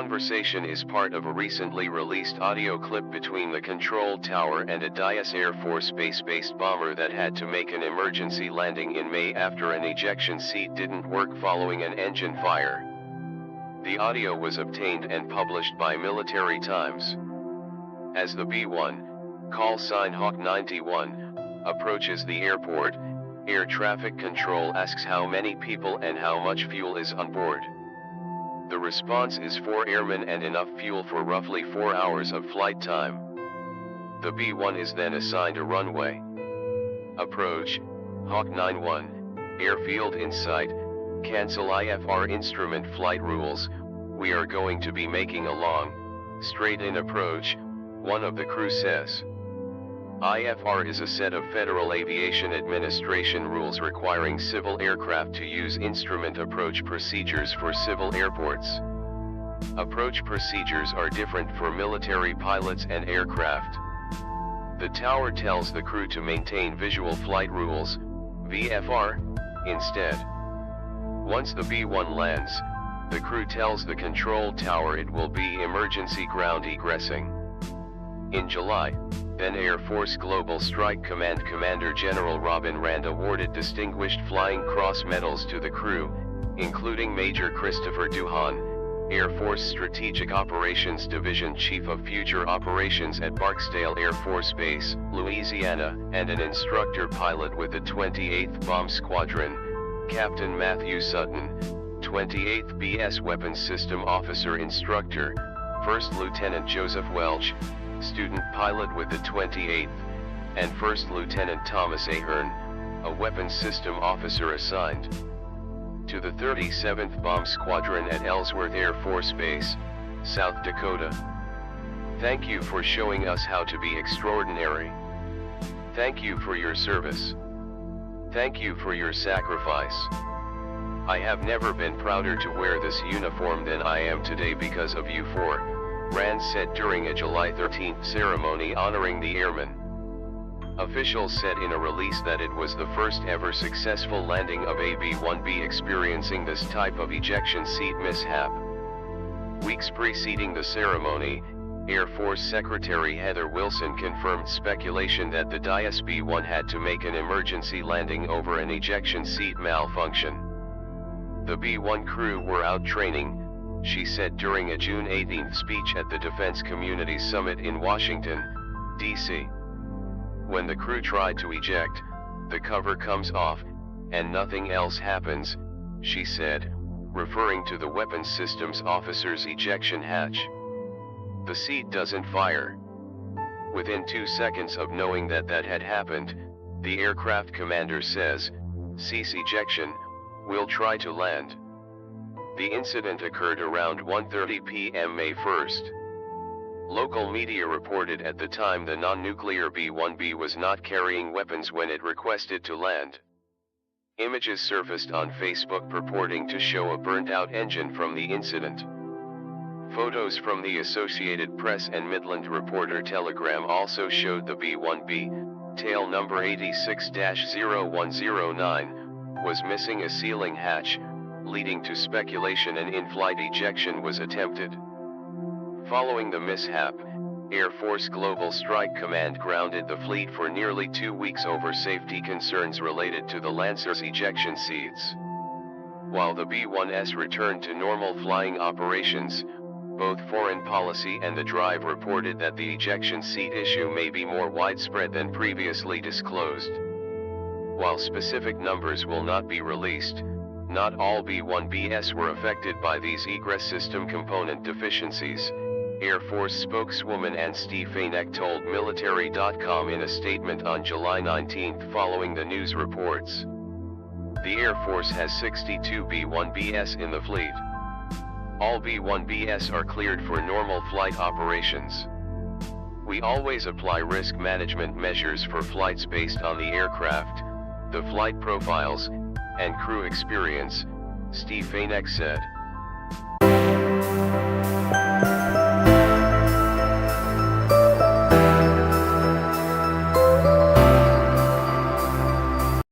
conversation is part of a recently released audio clip between the control tower and a Dyess Air Force Base-based bomber that had to make an emergency landing in May after an ejection seat didn't work following an engine fire. The audio was obtained and published by Military Times. As the B-1, call sign Hawk 91, approaches the airport, air traffic control asks how many people and how much fuel is on board. The response is 4 airmen and enough fuel for roughly 4 hours of flight time. The B-1 is then assigned a runway. Approach, Hawk 91, airfield in sight, cancel IFR instrument flight rules, we are going to be making a long, straight-in approach, one of the crew says. IFR is a set of Federal Aviation Administration rules requiring civil aircraft to use instrument approach procedures for civil airports. Approach procedures are different for military pilots and aircraft. The tower tells the crew to maintain visual flight rules, VFR, instead. Once the B-1 lands, the crew tells the control tower it will be emergency ground egressing. In July, then Air Force Global Strike Command Commander General Robin Rand awarded Distinguished Flying Cross medals to the crew, including Major Christopher Duhan, Air Force Strategic Operations Division Chief of Future Operations at Barksdale Air Force Base, Louisiana, and an instructor pilot with the 28th Bomb Squadron, Captain Matthew Sutton, 28th BS Weapons System Officer Instructor, First Lieutenant Joseph Welch, student pilot with the 28th, and First Lieutenant Thomas Ahern, a weapons system officer assigned to the 37th Bomb Squadron at Ellsworth Air Force Base, South Dakota. Thank you for showing us how to be extraordinary. Thank you for your service. Thank you for your sacrifice. I have never been prouder to wear this uniform than I am today because of you four, Rand said during a July 13th ceremony honoring the airmen. Officials said in a release that it was the first ever successful landing of a B-1B experiencing this type of ejection seat mishap. Weeks preceding the ceremony, Air Force Secretary Heather Wilson confirmed speculation that the Dyess B-1 had to make an emergency landing over an ejection seat malfunction. The B-1 crew were out training, she said during a June 18th speech at the Defense Community Summit in Washington, D.C. When the crew tried to eject, the cover comes off, and nothing else happens, she said, referring to the Weapons Systems Officer's ejection hatch. The seat doesn't fire. Within 2 seconds of knowing that had happened, the aircraft commander says, "Cease ejection, we'll try to land." The incident occurred around 1:30 p.m. May 1st. Local media reported at the time the non-nuclear B-1B was not carrying weapons when it requested to land. Images surfaced on Facebook purporting to show a burnt-out engine from the incident. Photos from the Associated Press and Midland Reporter-Telegram also showed the B-1B, tail number 86-0109, was missing a sealing hatch, leading to speculation an in-flight ejection was attempted. Following the mishap, Air Force Global Strike Command grounded the fleet for nearly 2 weeks over safety concerns related to the Lancer's ejection seats. While the B-1S returned to normal flying operations, both Foreign Policy and The Drive reported that the ejection seat issue may be more widespread than previously disclosed. While specific numbers will not be released, not all B-1Bs were affected by these egress system component deficiencies, Air Force spokeswoman Ann Stefanek told Military.com in a statement on July 19 following the news reports. The Air Force has 62 B-1Bs in the fleet. All B-1Bs are cleared for normal flight operations. We always apply risk management measures for flights based on the aircraft, the flight profiles, and crew experience, Stefanek said.